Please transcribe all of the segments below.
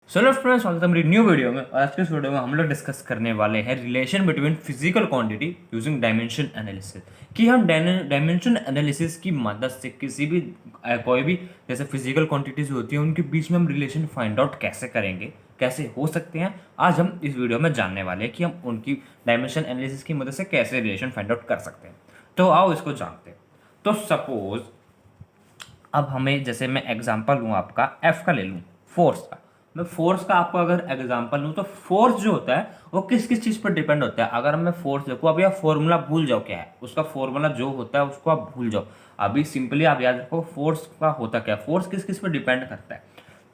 Hello friends, स्वागत है मेरी न्यू वीडियो में। आज के इस वीडियो में हम लोग डिस्कस करने वाले हैं relation between physical quantity using dimension analysis. कि हम डायमेंशन एनालिसिस की मदद से किसी भी कोई भी जैसे फिजिकल क्वांटिटीज होती हैं उनके बीच में हम रिलेशन फाइंड आउट कैसे करेंगे, कैसे हो सकते हैं। आज हम इस वीडियो में जानने वाले हैं कि हम उनकी डायमेंशन एनालिसिस की मदद से कैसे रिलेशन फाइंड आउट कर सकते हैं। तो आओ इसको जानते हैं। तो सपोज अब हमें, जैसे मैं एग्जांपल लूँ आपका एफ का ले लूँ, फोर्स का। मैं फोर्स का आपको अगर एग्जांपल लूँ तो फोर्स जो होता है वो किस किस चीज़ पर डिपेंड होता है। अगर मैं फोर्स देखूँ, अभी आप फॉर्मूला भूल जाओ क्या है उसका, फॉर्मूला जो होता है उसको आप भूल जाओ। अभी सिंपली आप याद रखो फोर्स का होता क्या है, फोर्स किस किस पर डिपेंड करता है।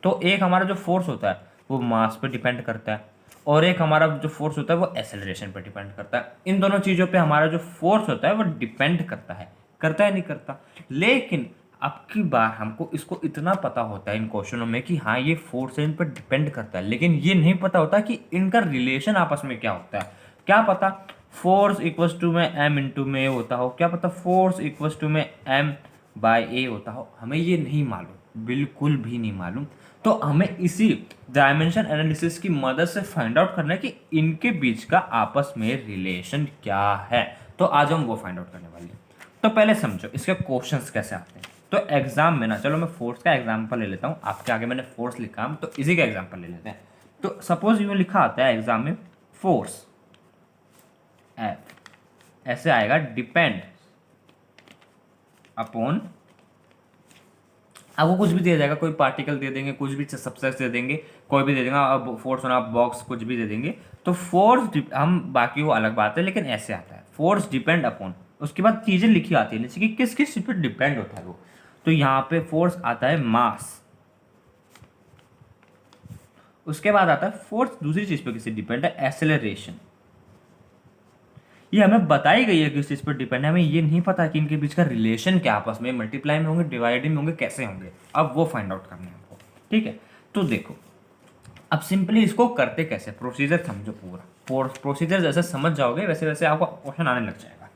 तो एक हमारा जो फोर्स होता है वो मास पे डिपेंड करता है, और एक हमारा जो फोर्स होता है वो एक्सेलरेशन पे डिपेंड करता है। इन दोनों चीज़ों पे हमारा जो फोर्स होता है वो डिपेंड करता है नहीं करता। लेकिन अब की बार हमको इसको इतना पता होता है इन क्वेश्चनों में कि हाँ ये फोर्स इन पर डिपेंड करता है, लेकिन ये नहीं पता होता कि इनका रिलेशन आपस में क्या होता है। क्या पता फोर्स इक्वल्स टू में एम इंटू में होता हो, क्या पता फोर्स इक्वल्स टू में एम बाय ए होता हो, हमें ये नहीं मालूम, बिल्कुल भी नहीं मालूम। तो हमें इसी डायमेंशन एनालिसिस की मदद से फाइंड आउट करना है कि इनके बीच का आपस में रिलेशन क्या है। तो आज हम वो फाइंड आउट करने वाले हैं। तो पहले समझो इसके क्वेश्चंस कैसे आते हैं। तो एग्जाम में ना, चलो मैं फोर्स का एग्जांपल ले लेता हूँ, आपके आगे मैंने फोर्स लिखा, तो इसी का एग्जांपल ले लेते हैं। तो सपोज यूँ लिखा आता है एग्जाम में, फोर्स ऐसे आएगा, डिपेंड अपॉन, आपको कुछ भी दिया जाएगा, कोई पार्टिकल दे देंगे, कुछ भी सब्सटेंस दे देंगे, कोई भी दे देंगे, अब फोर्स होना बॉक्स कुछ भी दे देंगे। तो फोर्स हम बाकी वो अलग बात है, लेकिन ऐसे आता है फोर्स डिपेंड अपॉन, उसके बाद चीज़ें लिखी आती है जैसे कि किस किस चीज़ पर डिपेंड होता है वो। तो यहाँ पे फोर्स आता है मास, उसके बाद आता है फोर्स दूसरी चीज़ पर किसी डिपेंड है, एक्सेलरेशन। ये हमें बताई गई है किस चीज़ पर डिपेंड है, हमें ये नहीं पता कि इनके बीच का रिलेशन क्या आपस में मल्टीप्लाई में होंगे, डिवाइडिंग में होंगे, कैसे होंगे। अब वो फाइंड आउट करना है हमको, ठीक है। तो देखो अब सिंपली इसको करते कैसे, प्रोसीजर समझो पूरा। प्रोसीजर जैसे समझ जाओगे वैसे वैसे आपको क्वेश्चन आने लग जाएगा।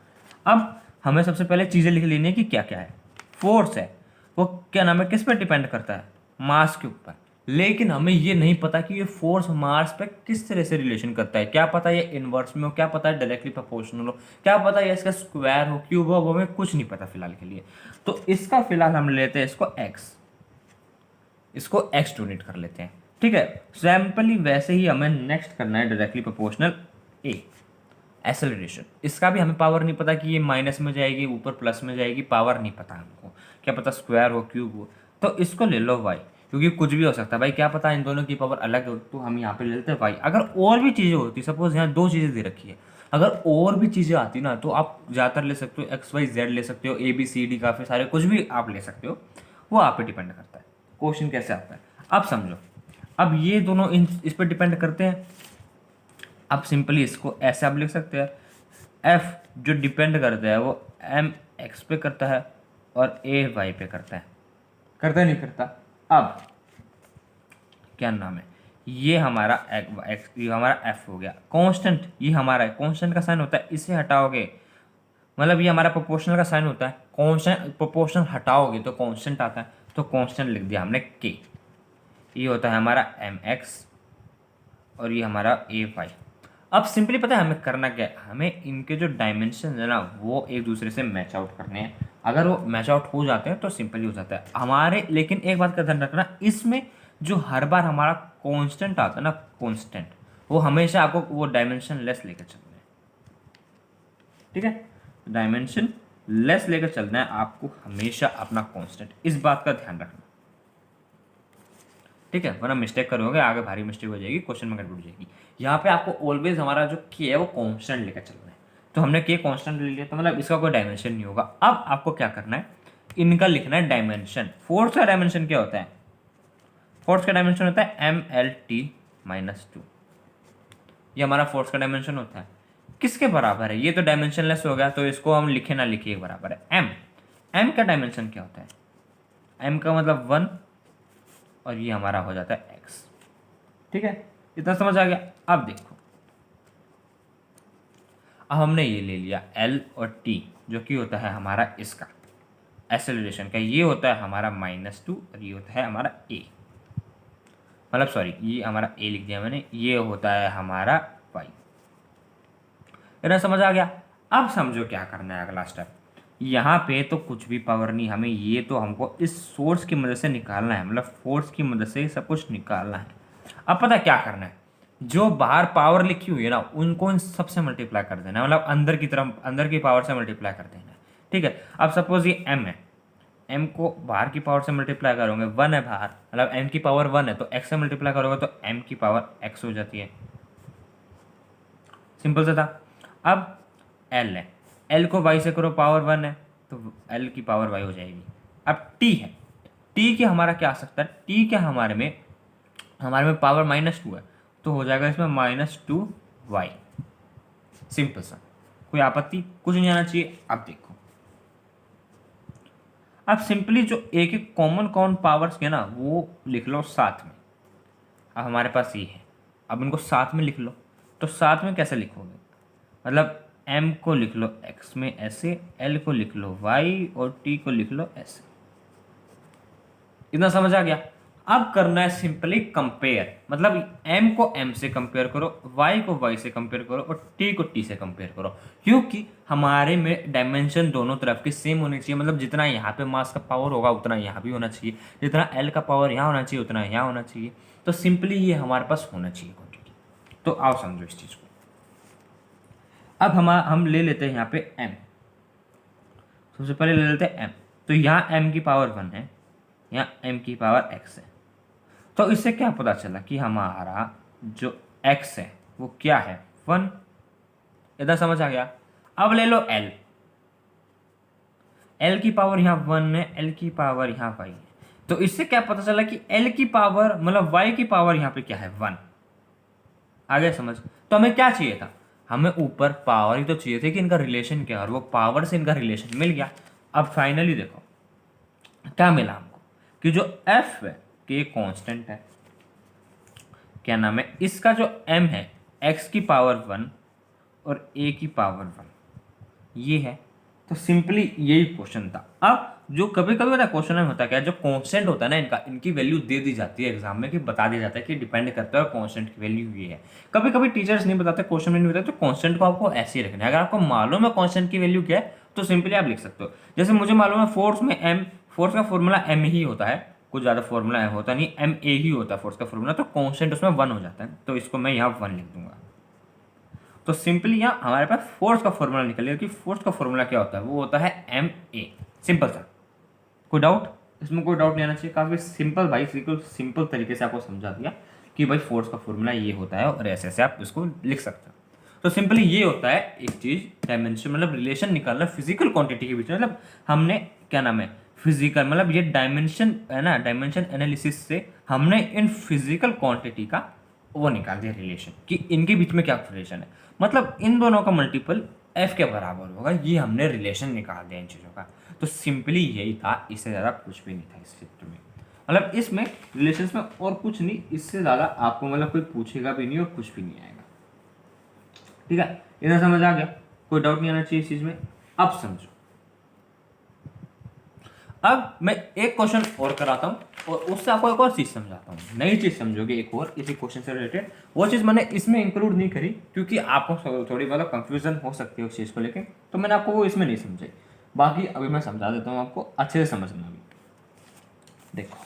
अब हमें सबसे पहले चीज़ें लिख लेनी है कि क्या क्या है। फोर्स है वो क्या नाम है, किस पर डिपेंड करता है, मास के ऊपर। लेकिन हमें ये नहीं पता कि ये फोर्स मास पे किस तरह से रिलेशन करता है। क्या पता ये इनवर्स में हो, क्या पता है डायरेक्टली प्रोपोर्शनल हो, क्या पता है इसका स्क्वायर हो, क्यूब हो, वो हमें कुछ नहीं पता फिलहाल के लिए। तो इसका फिलहाल हम लेते हैं इसको एक्स यूनिट कर लेते हैं, ठीक है। सैम्पली वैसे ही हमें नेक्स्ट करना है डायरेक्टली प्रोपोर्शनल ए, एक्सेलरेशन। इसका भी हमें पावर नहीं पता कि ये माइनस में जाएगी ऊपर प्लस में जाएगी, पावर नहीं पता हमको, क्या पता स्क्वायर हो क्यूब हो। तो इसको ले लो वाई, क्योंकि कुछ भी हो सकता है भाई, क्या पता इन दोनों की पावर अलग हो। तो हम यहाँ पे ले लेते हैं वाई। अगर और भी चीज़ें होती, सपोज यहाँ दो चीज़ें दे रखी है, अगर और भी चीज़ें आती ना तो आप ज़्यादातर ले सकते हो, एक्स वाई जेड ले सकते हो, ए बी सी डी, काफ़ी सारे कुछ भी आप ले सकते हो, वो आप पे डिपेंड करता है क्वेश्चन कैसे आता है। अब समझो, अब ये दोनों इस पर डिपेंड करते हैं। अब सिंपली इसको ऐसे आप लिख सकते हैं, एफ जो डिपेंड करता है वो एम एक्स पे करता है और ए वाई पे करता है नहीं करता। अब क्या नाम है, ये हमारा एक्स, ये हमारा एफ हो गया। कांस्टेंट ये हमारा है, कांस्टेंट का साइन होता है, इसे हटाओगे मतलब ये हमारा प्रोपोर्शनल का साइन होता है, कांस्टेंट प्रोपोर्शनल हटाओगे तो कांस्टेंट आता है, तो कांस्टेंट लिख दिया हमने के। ये होता है हमारा एम एक्स और ये हमारा ए वाई। अब सिंपली पता है हमें करना क्या है, हमें इनके जो डायमेंशन है ना वो एक दूसरे से मैच आउट करने हैं। अगर वो मैच आउट हो जाते हैं तो सिंपली हो जाता है हमारे। लेकिन एक बात का ध्यान रखना, इसमें जो हर बार हमारा कांस्टेंट आता है ना, कांस्टेंट, वो हमेशा आपको वो डायमेंशन लेस लेकर चलना है, ठीक है। डायमेंशन लेस लेकर चलना है आपको हमेशा अपना कांस्टेंट, इस बात का ध्यान रखना, ठीक है। वरना मिस्टेक करोगे आगे भारी मिस्टेक हो जाएगी, क्वेश्चन में गड़बड़ हो जाएगी। यहाँ पे आपको ऑलवेज हमारा जो के है वो कांस्टेंट लेकर चलना है। तो हमने के कांस्टेंट ले लिया, तो मतलब इसका कोई डायमेंशन नहीं होगा। अब आपको क्या करना है, इनका लिखना है डायमेंशन। फोर्स का डायमेंशन क्या होता है, फोर्स का डायमेंशन होता है M L T minus two. ये हमारा फोर्स का डायमेंशन होता है, किसके बराबर है, ये तो डायमेंशनलेस हो गया, तो इसको हम लिखे ना लिखे एक बराबर है एम। एम का डायमेंशन क्या होता है, एम का मतलब 1 और ये हमारा हो जाता है एक्स, ठीक है। इतना समझ आ गया। अब देखो, अब हमने ये ले लिया एल और टी, जो कि होता है हमारा इसका एक्सेलरेशन का, ये होता है हमारा -2 और ये होता है हमारा ए। मतलब सॉरी, ये हमारा ए लिख दिया मैंने, ये होता है हमारा वाई। इतना समझ आ गया। अब समझो क्या करना है अगला स्टेप। यहाँ पे तो कुछ भी पावर नहीं, हमें ये तो हमको इस सोर्स की मदद से निकालना है, मतलब फोर्स की मदद से सब कुछ निकालना है। अब पता है क्या करना है, जो बाहर पावर लिखी हुई है ना उनको इन सबसे मल्टीप्लाई कर देना है, मतलब अंदर की तरफ अंदर की पावर से मल्टीप्लाई कर देना है। ठीक है, अब सपोज ये एम है, एम को बाहर की पावर से मल्टीप्लाई करोगे, वन है बाहर, मतलब एम की पावर वन है, तो एक्स से मल्टीप्लाई करोगे तो एम की पावर एक्स हो जाती है। सिंपल सा था। अब एल है, एल को वाई से करो, पावर वन है तो एल की पावर वाई हो जाएगी। अब टी है, टी के हमारा क्या आ सकता है, टी के हमारे में पावर -2 है, तो हो जाएगा इसमें -2y। सिंपल सा, कोई आपत्ति कुछ नहीं आना चाहिए। अब देखो, अब सिंपली जो एक एक कॉमन पावर्स के ना वो लिख लो साथ में। अब हमारे पास ये है, अब इनको साथ में लिख लो। तो साथ में कैसे लिखोगे, मतलब m को लिख लो x में ऐसे, l को लिख लो y और t को लिख लो ऐसे। इतना समझ आ गया। अब करना है सिंपली कंपेयर, मतलब m को m से कंपेयर करो, y को y से कंपेयर करो और t को t से कंपेयर करो, क्योंकि हमारे में डायमेंशन दोनों तरफ की सेम होनी चाहिए। मतलब जितना यहाँ पे मास का पावर होगा उतना यहाँ भी होना चाहिए, जितना l का पावर यहाँ होना चाहिए उतना यहाँ होना चाहिए। तो सिंपली ये हमारे पास होना चाहिए क्वांटिटी। तो आओ समझो इस चीज़ को। अब हम ले लेते हैं यहाँ पे m, सबसे पहले ले लेते हैं m। तो यहाँ m की पावर 1 है, यहाँ m की पावर x है। तो इससे क्या पता चला कि हमारा जो x है वो क्या है, 1। इतना समझ आ गया। अब ले लो l, l की पावर यहाँ 1 है, l की पावर यहाँ y है। तो इससे क्या पता चला कि l की पावर मतलब y की पावर यहाँ पे क्या है, 1। आगे समझ। तो हमें क्या चाहिए था, हमें ऊपर पावर ही तो चाहिए थे कि इनका रिलेशन क्या है, और वो पावर से इनका रिलेशन मिल गया। अब फाइनली देखो क्या मिला हमको, कि जो f है कि कांस्टेंट है, क्या नाम है इसका, जो m है x की पावर 1 और a की पावर 1 ये है। तो सिंपली यही क्वेश्चन था। अब जो कभी कभी होता है क्वेश्चन में होता है क्या, जो कांस्टेंट होता है ना इनकी वैल्यू दे दी जाती है एग्जाम में, कि बता दिया जाता है कि डिपेंड करता है कांस्टेंट की वैल्यू ये है। कभी कभी टीचर्स नहीं बताते, क्वेश्चन में नहीं बताते, तो कांस्टेंट को आपको ऐसे ही रखना है। अगर आपको मालूम है कांस्टेंट की वैल्यू क्या है तो सिंपली आप लिख सकते हो। जैसे मुझे मालूम है फोर्स में m, फोर्स का फॉर्मूला m ही होता है, कुछ ज़्यादा फॉर्मूला होता नहीं, m a ही होता है फोर्स का फॉर्मूला, तो कांस्टेंट उसमें 1 हो जाता है, तो इसको मैं यहाँ 1 लिख दूंगा। तो सिंपली यहाँ हमारे पास फोर्स का फॉर्मूला निकल गया कि फोर्स का फॉर्मूला क्या होता है, वो होता है ma। सिंपल सा, कोई डाउट इसमें, कोई डाउट नहीं आना चाहिए। काफ़ी सिंपल भाई, बिल्कुल सिंपल तरीके से आपको समझा दिया कि भाई फोर्स का फॉर्मूला ये होता है और ऐसे ऐसे आप इसको लिख सकते हो। तो सिंपली ये होता है एक चीज़, डायमेंशन मतलब रिलेशन निकालना फिजिकल क्वांटिटी के बीच में। मतलब हमने क्या नाम है फिजिकल, मतलब ये डायमेंशन है ना, डायमेंशन एनालिसिस से हमने इन फिजिकल क्वांटिटी का वो निकाल दिया रिलेशन, कि इनके बीच में क्या रिलेशन है, मतलब इन दोनों का मल्टीपल f के बराबर होगा। ये हमने रिलेशन निकाल दिया इन चीज़ों का। तो सिंपली यही था, इससे ज़्यादा कुछ भी नहीं था इस चित्र में। मतलब इसमें रिलेशंस में और कुछ नहीं, इससे ज़्यादा आपको मतलब कोई पूछेगा भी नहीं और कुछ भी नहीं आएगा। ठीक है, इतना समझ आ गया, कोई डाउट नहीं आना चाहिए इस चीज़ में। अब समझो, अब मैं एक क्वेश्चन और कराता हूँ और उससे आपको एक और चीज़ समझाता हूँ, नई चीज़ समझोगे एक और इसी क्वेश्चन से रिलेटेड। वो चीज़ मैंने इसमें इंक्लूड नहीं करी क्योंकि आपको थोड़ी मतलब कंफ्यूजन हो सकती है उस चीज़ को लेकर, तो मैंने आपको वो इसमें नहीं समझाई। बाकी अभी मैं समझा देता हूँ आपको, अच्छे से समझना भी। देखो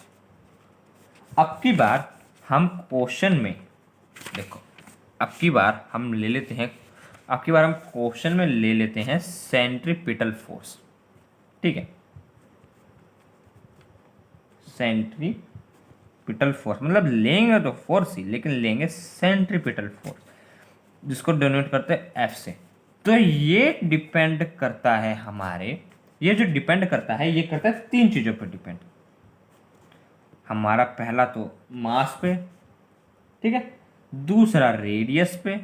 अब की बार हम क्वेश्चन में, देखो अब की बार हम ले लेते हैं, अब की बार हम क्वेश्चन में ले लेते हैं सेंट्रीपिटल फोर्स। ठीक है, सेंट्रीपिटल फोर्स मतलब लेंगे तो फोर्स ही, लेकिन लेंगे सेंट्रीपिटल फोर्स, जिसको डिनोट करते हैं एफ से। तो ये डिपेंड करता है हमारे, ये जो डिपेंड करता है ये करता है 3 चीज़ों पर डिपेंड। हमारा पहला तो मास पे, ठीक है, दूसरा रेडियस पे,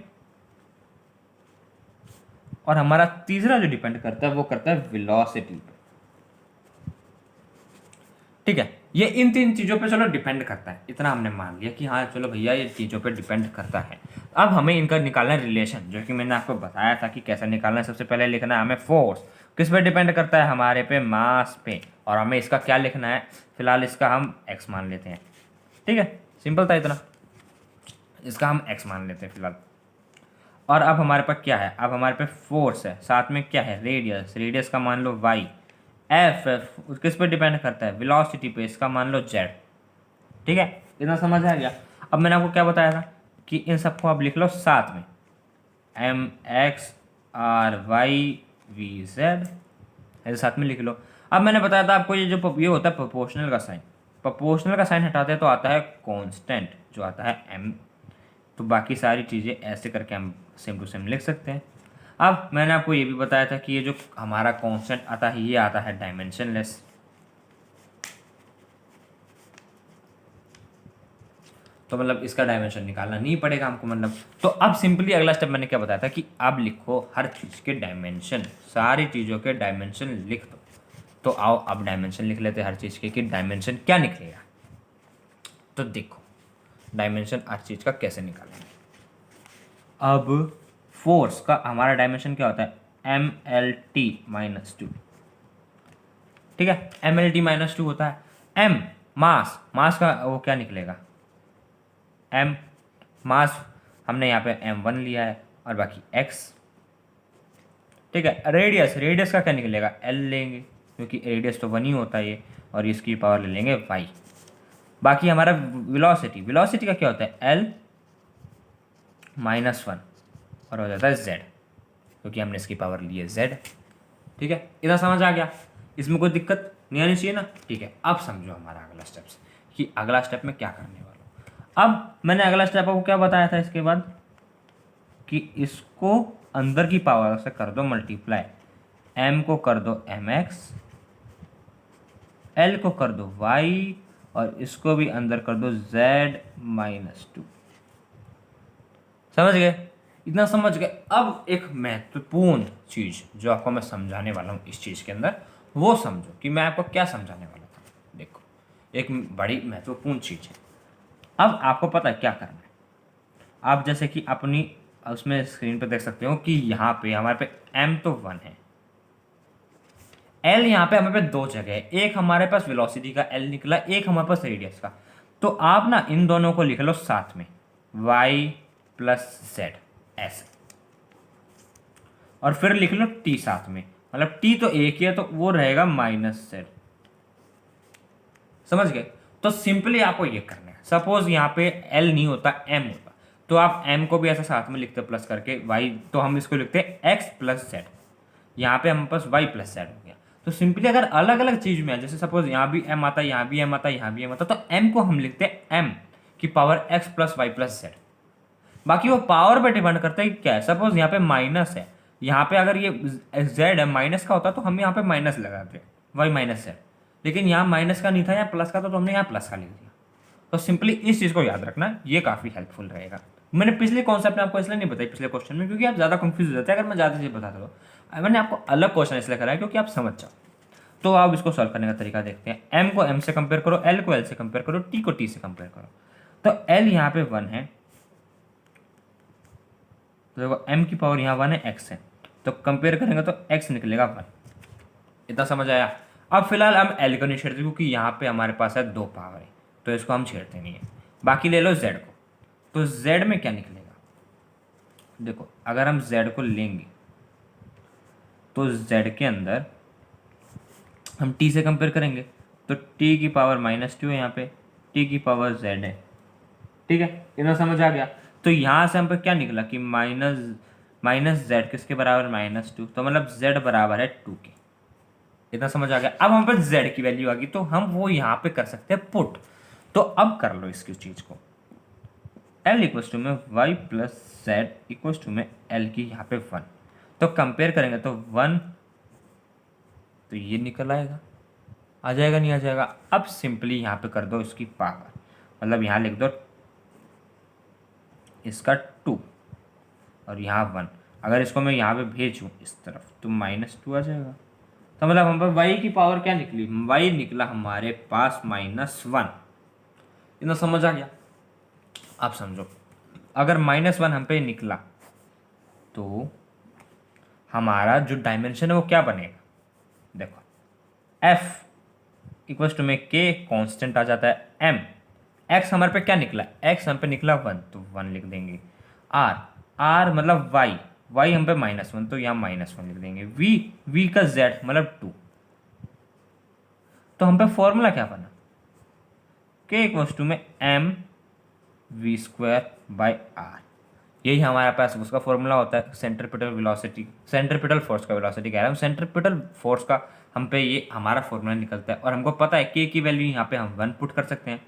और हमारा तीसरा जो डिपेंड करता है वो करता है वेलोसिटी पे। ठीक है, ये इन 3 चीज़ों पे चलो डिपेंड करता है, इतना हमने मान लिया कि हाँ चलो भैया ये चीज़ों पे डिपेंड करता है। अब हमें इनका निकालना है रिलेशन, जो कि मैंने आपको बताया था कि कैसे निकालना है। सबसे पहले लिखना है हमें फोर्स किस पे डिपेंड करता है, हमारे पे मास पे, और हमें इसका क्या लिखना है, फिलहाल इसका हम एक्स मान लेते हैं। ठीक है, सिंपल था इतना, इसका हम x मान लेते हैं फिलहाल। और अब हमारे पास क्या है, अब हमारे पास फोर्स है, साथ में क्या है, रेडियस, रेडियस का मान लो y, एफ किस पे डिपेंड करता है, वेलोसिटी पे, इसका मान लो z। ठीक है, इतना समझ आ गया। अब मैंने आपको क्या बताया था कि इन सबको आप लिख लो साथ में, m x r y v z, ऐसे साथ में लिख लो। अब मैंने बताया था आपको ये होता है प्रोपोर्शनल का साइन, प्रोपोर्शनल का साइन हटाते हैं तो आता है कांस्टेंट जो आता है एम। तो बाकी सारी चीज़ें ऐसे करके हम सेम टू सेम लिख सकते हैं। अब मैंने आपको ये भी बताया था कि ये जो हमारा कांस्टेंट आता है ये आता है डायमेंशनलेस। तो मतलब इसका डायमेंशन निकालना नहीं पड़ेगा हमको, मतलब तो अब सिंपली अगला स्टेप मैंने क्या बताया था कि अब लिखो हर चीज़ के डायमेंशन, सारी चीज़ों के डायमेंशन लिख दो। तो आओ अब डायमेंशन लिख लेते हैं हर चीज़ के कि डायमेंशन क्या निकलेगा। तो देखो डायमेंशन हर चीज़ का कैसे निकालेंगे। अब फोर्स का हमारा डायमेंशन क्या होता है, M L T minus two. ठीक है, M L T minus two होता है। एम मास, मास का वो क्या निकलेगा, एम मास हमने यहाँ पे m1 लिया है और बाकी x। ठीक है, रेडियस, रेडियस का क्या निकलेगा, l लेंगे क्योंकि रेडियस तो 1 ही होता है ये, और इसकी पावर ले लेंगे y। बाकी हमारा वेलोसिटी, वेलोसिटी का क्या होता है l -1 और हो जाता है z, क्योंकि हमने इसकी पावर ली है z। ठीक है, इतना समझ आ गया, इसमें कोई दिक्कत नहीं आनी चाहिए ना। ठीक है, अब समझो हमारा अगला स्टेप्स कि अगला स्टेप में क्या करने वाला। अब मैंने अगला स्टेप आपको क्या बताया था इसके बाद कि इसको अंदर की पावर से कर दो मल्टीप्लाई, m को कर दो mx, l को कर दो y, और इसको भी अंदर कर दो z-2। समझ गए, इतना समझ गए। अब एक महत्वपूर्ण चीज़ जो आपको मैं समझाने वाला हूँ इस चीज़ के अंदर, वो समझो कि मैं आपको क्या समझाने वाला था। देखो एक बड़ी महत्वपूर्ण चीज़ है। अब आपको पता है क्या करना है। आप जैसे कि अपनी उसमें स्क्रीन पे देख सकते हो कि यहाँ पे हमारे पे m तो 1 है, l यहाँ पे हमारे पे दो जगह है, एक हमारे पास वेलोसिटी का l निकला, एक हमारे पास रेडियस का। तो आप ना इन दोनों को लिख लो साथ में, y प्लस z ऐसे, और फिर लिख लो t साथ में, मतलब t तो एक ही है तो वो रहेगा -z। समझ गए। तो सिंपली आपको ये करना है, सपोज यहाँ पे l नहीं होता m होता, तो आप m को भी ऐसा साथ में लिखते प्लस करके, y तो हम इसको लिखते हैं x प्लस जेड, यहाँ पे हमारे पास y प्लस जेड हो गया। तो सिंपली अगर अलग अलग चीज में है, जैसे सपोज यहाँ भी m आता है, यहाँ भी m आता है, यहाँ भी m आता है, तो m को हम लिखते हैं m की power x plus y plus z. बाकी वो पावर पे डिपेंड करता है कि क्या है। सपोज यहाँ पे माइनस है, यहाँ पे अगर ये z है माइनस का होता तो हम यहाँ पे माइनस लगाते y माइनस जेड, लेकिन यहाँ माइनस का नहीं था, यहाँ प्लस का था, तो हमने यहाँ प्लस का लिख दिया। तो सिंपली इस चीज़ को याद रखना, ये काफ़ी हेल्पफुल रहेगा। मैंने पिछले कॉन्सेप्ट में आपको इसलिए नहीं बताई पिछले क्वेश्चन में, क्योंकि आप ज़्यादा कंफ्यूज हो जाते हैं अगर मैं ज़्यादा चीज़ बताता तो। मैंने आपको अलग क्वेश्चन इसलिए कराया क्योंकि आप समझ जाओ। तो आप इसको सॉल्व करने का तरीका देखते हैं। m को m से कंपेयर करो, l को l से कंपेयर करो, t को t से कंपेयर करो। तो l यहाँ पे 1 है, तो देखो m की पावर यहाँ 1 है, x है, तो कंपेयर करेंगे तो x निकलेगा 1। इतना समझ आया। अब फिलहाल हम l को नहीं छेड़ते क्योंकि यहाँ पे हमारे पास है 2 पावर है, तो इसको हम छेड़ते नहीं है। बाकी ले लो z को, तो z में क्या निकलेगा, देखो अगर हम z को लेंगे तो z के अंदर हम t से कंपेयर करेंगे तो t की पावर -2 है, यहाँ पे t की पावर z है। ठीक है, इतना समझ आ गया। तो यहाँ से हम पे क्या निकला कि माइनस z किसके बराबर, -2, तो मतलब z बराबर है 2 के। इतना समझ आ गया। अब हम पे z की वैल्यू आ गई तो हम वो यहाँ पे कर सकते हैं पुट। तो अब कर लो इसकी चीज़ को, l इक्वस टू में y plus z equals to में l की यहाँ पे 1, तो कंपेयर करेंगे तो 1, तो ये निकल आएगा, आ जाएगा नहीं आ जाएगा। अब सिंपली यहाँ पे कर दो इसकी पावर, मतलब यहाँ लिख दो इसका 2 और यहाँ 1। अगर इसको मैं यहाँ पे भेजूँ इस तरफ तो -2 आ जाएगा। तो मतलब हम पर y की पावर क्या निकली, y निकला हमारे पास -1। इतना समझ आ गया। आप समझो अगर -1 हम पे निकला तो हमारा जो डायमेंशन है वो क्या बनेगा, देखो f इक्वल्स टू में k कांस्टेंट आ जाता है, m एक्स हमारे पे क्या निकला, एक्स हम पे निकला 1, तो 1 लिख देंगे। आर, आर मतलब वाई, वाई हम पे -1, तो यहाँ -1 लिख देंगे। वी, वी का जेड मतलब 2। तो हम पे फॉर्मूला क्या बना, के इक्वल्स टू में m v square by r. यही हमारे पास उसका फॉर्मूला होता है सेंट्रीपिटल वेलोसिटी, सेंट्रीपिटल फोर्स का वेलोसिटी कह रहा हूँ, सेंट्रीपिटल फोर्स का हम पे ये हमारा फॉर्मूला निकलता है। और हमको पता है के की वैल्यू यहाँ पे हम 1 पुट कर सकते हैं,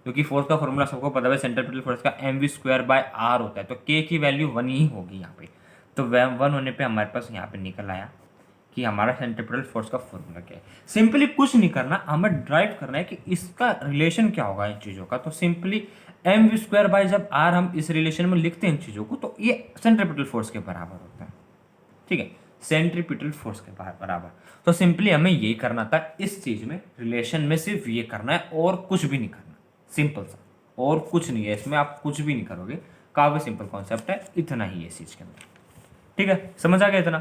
क्योंकि फोर्स का फॉर्मूला सबको पता है सेंट्रीपिटल फोर्स का m v square by r होता है, तो के की वैल्यू 1 ही होगी यहाँ पे। तो 1 होने पे हमारे पास यहाँ पे निकल आया कि हमारा सेंट्रीपिटल फोर्स का फॉर्मूला क्या है। सिंपली कुछ नहीं करना, हमें ड्राइव करना है कि इसका रिलेशन क्या होगा इन चीज़ों का। तो simply m v square by जब आर हम इस रिलेशन में लिखते हैं इन चीज़ों को, तो ये सेंट्रीपिटल फोर्स के बराबर होता है, ठीक है, सेंट्रीपिटल फोर्स के बराबर। तो सिंपली हमें यही करना था इस चीज़ में, रिलेशन में सिर्फ ये करना है और कुछ भी नहीं करना, सिंपल सा, और कुछ नहीं है इसमें, आप कुछ भी नहीं करोगे, काफ़ी सिंपल कॉन्सेप्ट है, इतना ही है इस चीज़ के अंदर, ठीक है, समझ आ गया इतना?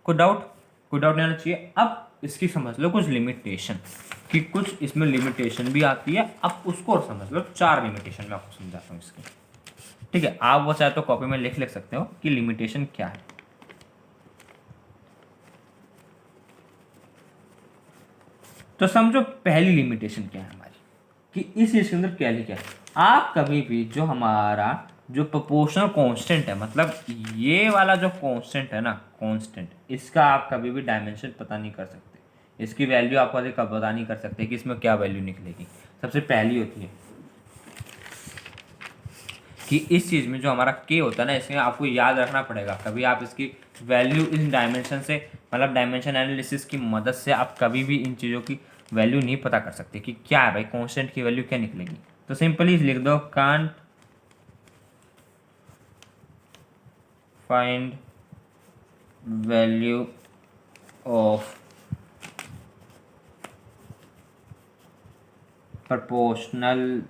कोई डाउट, कोई डाउट नहीं आना चाहिए। अब इसकी समझ लो कुछ लिमिटेशन, कि कुछ इसमें लिमिटेशन भी आती है, अब उसको और समझ लो। 4 लिमिटेशन मैं आपको समझाता हूँ इसकी, ठीक है। आप वो चाहे तो कॉपी में लिख सकते हो कि लिमिटेशन क्या है। तो समझो पहली लिमिटेशन क्या है हमारी, कि इस चीज के अंदर क्या लिखा है, आप कभी भी जो हमारा जो प्रोपोर्शनल कांस्टेंट है, मतलब ये वाला जो कांस्टेंट है ना, कांस्टेंट, इसका आप कभी भी डायमेंशन पता नहीं कर सकते, इसकी वैल्यू आप कभी पता नहीं कर सकते कि इसमें क्या वैल्यू निकलेगी। सबसे पहली होती है कि इस चीज़ में जो हमारा के होता है ना, इसमें आपको याद रखना पड़ेगा, कभी आप इसकी वैल्यू इन डायमेंशन से, मतलब डायमेंशन एनालिसिस की मदद से आप कभी भी इन चीज़ों की वैल्यू नहीं पता कर सकते कि क्या है भाई कांस्टेंट की वैल्यू क्या निकलेगी। तो सिंपली लिख दो can't find value of proportionality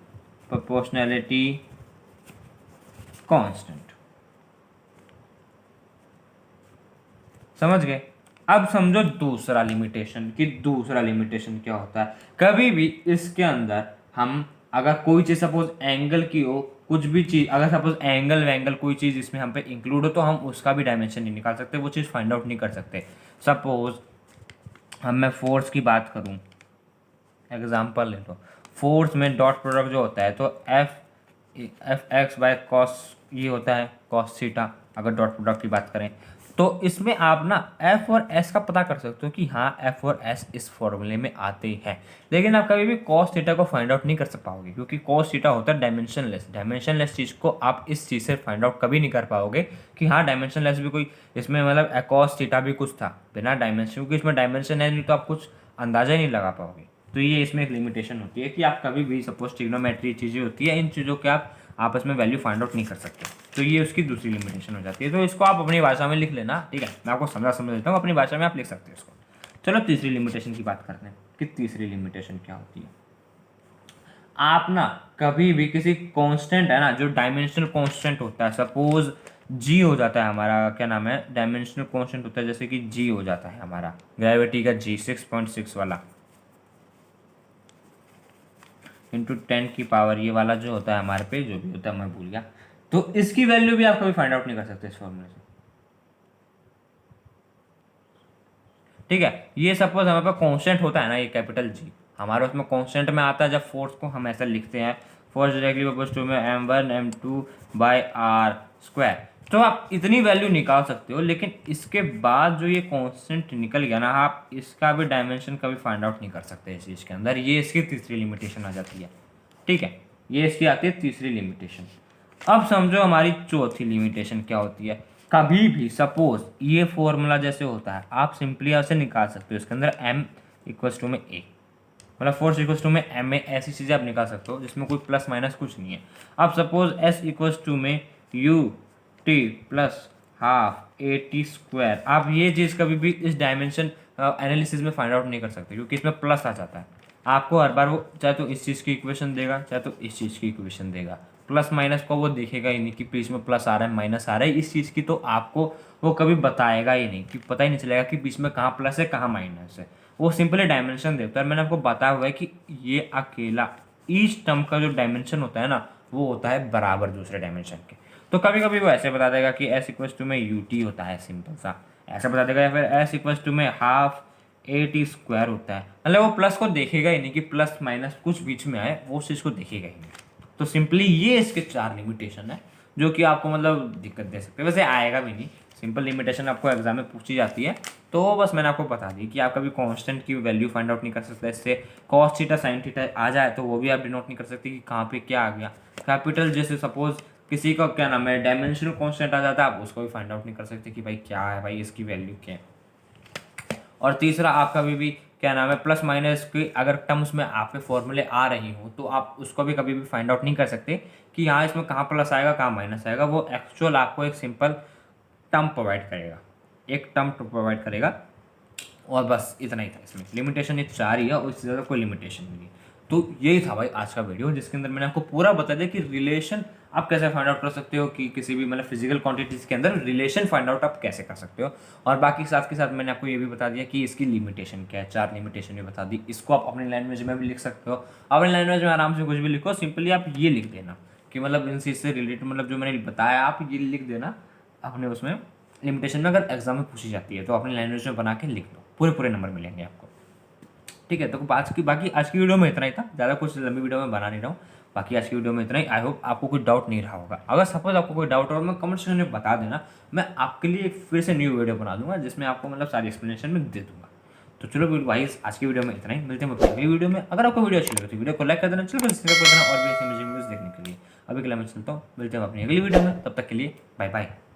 constant. समझ गए? अब समझो दूसरा लिमिटेशन, कि दूसरा लिमिटेशन क्या होता है। कभी भी इसके अंदर हम अगर कोई चीज़ सपोज एंगल की हो, कुछ भी चीज़ अगर सपोज एंगल वैंगल कोई चीज़ इसमें हम पे इंक्लूड हो, तो हम उसका भी डायमेंशन नहीं निकाल सकते, वो चीज़ फाइंड आउट नहीं कर सकते। सपोज हम मैं फोर्स की बात करूँ, एग्जाम्पल ले लो, फोर्स में डॉट प्रोडक्ट जो होता है, तो एफ एक्स बाय कॉस ये होता है कॉस थीटा, अगर डॉट प्रोडक्ट की बात करें। तो इसमें आप ना एफ और एस का पता कर सकते हो कि हाँ एफ और एस इस फॉर्मूले में आते हैं, लेकिन आप कभी भी कॉस थीटा को फाइंड आउट नहीं कर पाओगे, क्योंकि कॉस थीटा होता है डायमेंशनलेस। डायमेंशनलेस चीज़ को आप इस चीज़ से फाइंड आउट कभी नहीं कर पाओगे कि हाँ डायमेंशनलेस भी कोई इसमें, मतलब कॉस थीटा भी कुछ था बिना डायमेंशन, क्योंकि इसमें डायमेंशन है नहीं, तो आप कुछ अंदाजा ही नहीं लगा पाओगे। तो ये इसमें एक लिमिटेशन होती है कि आप कभी भी सपोज ट्रिग्नोमेट्री चीज़ें होती है, इन चीज़ों के आप आपस में वैल्यू फाइंड आउट नहीं कर सकते। तो ये उसकी दूसरी लिमिटेशन हो जाती है। तो इसको आप अपनी भाषा में लिख लेना, ठीक है, मैं आपको समझ देता हूँ, अपनी भाषा में आप लिख सकते हो इसको। चलो तीसरी लिमिटेशन की बात करते हैं कि तीसरी लिमिटेशन क्या होती है। आप ना कभी भी किसी कांस्टेंट है ना, जो डायमेंशनल कांस्टेंट होता है, सपोज जी हो जाता है हमारा, क्या नाम है, डायमेंशनल कांस्टेंट होता है, जैसे कि जी हो जाता है हमारा ग्रेविटी का जी 6.6 वाला इंटू 10 की पावर ये वाला जो होता है हमारे पे, जो भी होता है मैं भूल गया, तो इसकी वैल्यू भी आप कभी फाइंड आउट नहीं कर सकते इस फॉर्मूले से, ठीक है। ये सपोज हमारे पास कांस्टेंट होता है ना, ये कैपिटल जी हमारे उसमें कांस्टेंट में आता है। जब फोर्स को हम ऐसा लिखते हैं, फोर्स डायरेक्टली इक्वल्स टू में m1 m2 bye are square, तो आप इतनी वैल्यू निकाल सकते हो, लेकिन इसके बाद जो ये कांस्टेंट निकल गया ना, आप इसका भी डायमेंशन कभी फाइंड आउट नहीं कर सकते इस चीज़ के अंदर। ये इसकी तीसरी लिमिटेशन आ जाती है, ठीक है, ये इसकी आती है तीसरी लिमिटेशन। अब समझो हमारी चौथी लिमिटेशन क्या होती है। कभी भी सपोज ये फॉर्मूला जैसे होता है, आप सिंपली ऐसे निकाल सकते हो, इसके अंदर m इक्वल्स टू में a, मतलब फोर्स इक्वल्स टू में m ए, ऐसी चीज़ें आप निकाल सकते हो जिसमें कोई प्लस माइनस कुछ नहीं है। अब सपोज s इक्वल्स टू में u t plus half A T square, आप ये चीज़ कभी भी इस डायमेंशन एनालिसिस में फाइंड आउट नहीं कर सकते, क्योंकि इसमें प्लस आ जाता है। आपको हर बार वो चाहे तो इस चीज़ की इक्वेशन देगा, चाहे तो इस चीज़ की इक्वेशन देगा, प्लस माइनस को वो देखेगा ही नहीं कि बीच में प्लस आ रहा है माइनस आ रहा है इस चीज़ की, तो आपको वो कभी बताएगा ही नहीं, कि पता ही नहीं चलेगा कि बीच में कहाँ प्लस है कहाँ माइनस है। वो सिंपली डायमेंशन देता है। मैंने आपको बताया हुआ है कि ये अकेला ईच टर्म का जो डायमेंशन होता है ना वो होता है बराबर दूसरे डायमेंशन के। तो कभी कभी वो ऐसे बता देगा कि एस इक्वल्स टू में यू टी होता है, सिंपल सा ऐसा बता देगा, या फिर एस इक्वल्स टू में हाफ ए टी स्क्वायर होता है, मतलब वो प्लस को देखेगा ही नहीं कि प्लस माइनस कुछ बीच में आए, वो उस चीज़ को देखेगा ही नहीं। तो सिंपली ये इसके 4 लिमिटेशन है जो कि आपको मतलब दिक्कत दे सकते हैं, वैसे आएगा भी नहीं, सिंपल लिमिटेशन आपको एग्जाम में पूछी जाती है। तो बस मैंने आपको बता दी कि आप कभी कांस्टेंट की वैल्यू फाइंड आउट नहीं कर सकते, इससे कॉस थीटा साइन थीटा आ जाए तो वो भी आप डिनोट नहीं कर सकते कि कहाँ पे क्या आ गया। कैपिटल जैसे सपोज किसी का क्या नाम है डायमेंशनल कांस्टेंट आ जाता है, आप उसको भी फाइंड आउट नहीं कर सकते कि भाई क्या है, भाई इसकी वैल्यू क्या है। और तीसरा, आप कभी भी क्या नाम है प्लस माइनस की अगर टर्म्स में आप पे फॉर्मूले आ रही हो तो आप उसको भी कभी भी फाइंड आउट नहीं कर सकते कि यहाँ इसमें कहाँ प्लस आएगा कहाँ माइनस आएगा। वो एक्चुअल आपको एक सिंपल टर्म प्रोवाइड करेगा, एक टर्म प्रोवाइड करेगा, और बस इतना ही था इसमें। लिमिटेशन ये 4 ही है और इससे ज़्यादा कोई लिमिटेशन नहीं है। तो यही था भाई आज का वीडियो, जिसके अंदर मैंने आपको पूरा बता दिया कि रिलेशन आप कैसे फाइंड आउट कर सकते हो, कि किसी भी मतलब फिजिकल क्वांटिटीज के अंदर रिलेशन फाइंड आउट आप कैसे कर सकते हो। और बाकी साथ के साथ मैंने आपको ये भी बता दिया कि इसकी लिमिटेशन क्या है, 4 लिमिटेशन भी बता दी। इसको आप अपनी लैंग्वेज में भी लिख सकते हो, अपनी लैंग्वेज में आराम से कुछ भी लिखो, सिंपली आप ये लिख देना कि मतलब इन चीज़ से रिलेटेड मतलब जो मैंने बताया आप ये लिख देना अपने उसमें लिमिटेशन में। अगर एग्जाम में पूछी जाती है तो अपनी लैंग्वेज में बना के लिख दो, पूरे पूरे नंबर मिलेंगे आपको। ठीक है, तो आज की वीडियो में इतना ही था, ज़्यादा कुछ लंबी वीडियो में बना नहीं रहा हूँ। बाकी आज की वीडियो में इतना ही। आई होप आपको कोई डाउट नहीं रहा होगा। अगर सपोज आपको कोई डाउट और मैं कमेंट सेक्शन में बता देना, मैं आपके लिए फिर से न्यू वीडियो बना दूंगा जिसमें आपको मतलब सारी एक्सप्लेनेशन में दे दूंगा। तो चलो भाई आज की वीडियो में इतना ही, मिलते हैं अगली वीडियो में। अगर आपको वीडियो अच्छी लगे तो वीडियो को लाइक कर देना, चलो सब्सक्राइब कर देना और भी ऐसे वीडियोस देखने के लिए। अभी के लिए मैं चलता हूँ, मिलते हैं अपनी अगली वीडियो में, तब तक के लिए बाय बाय।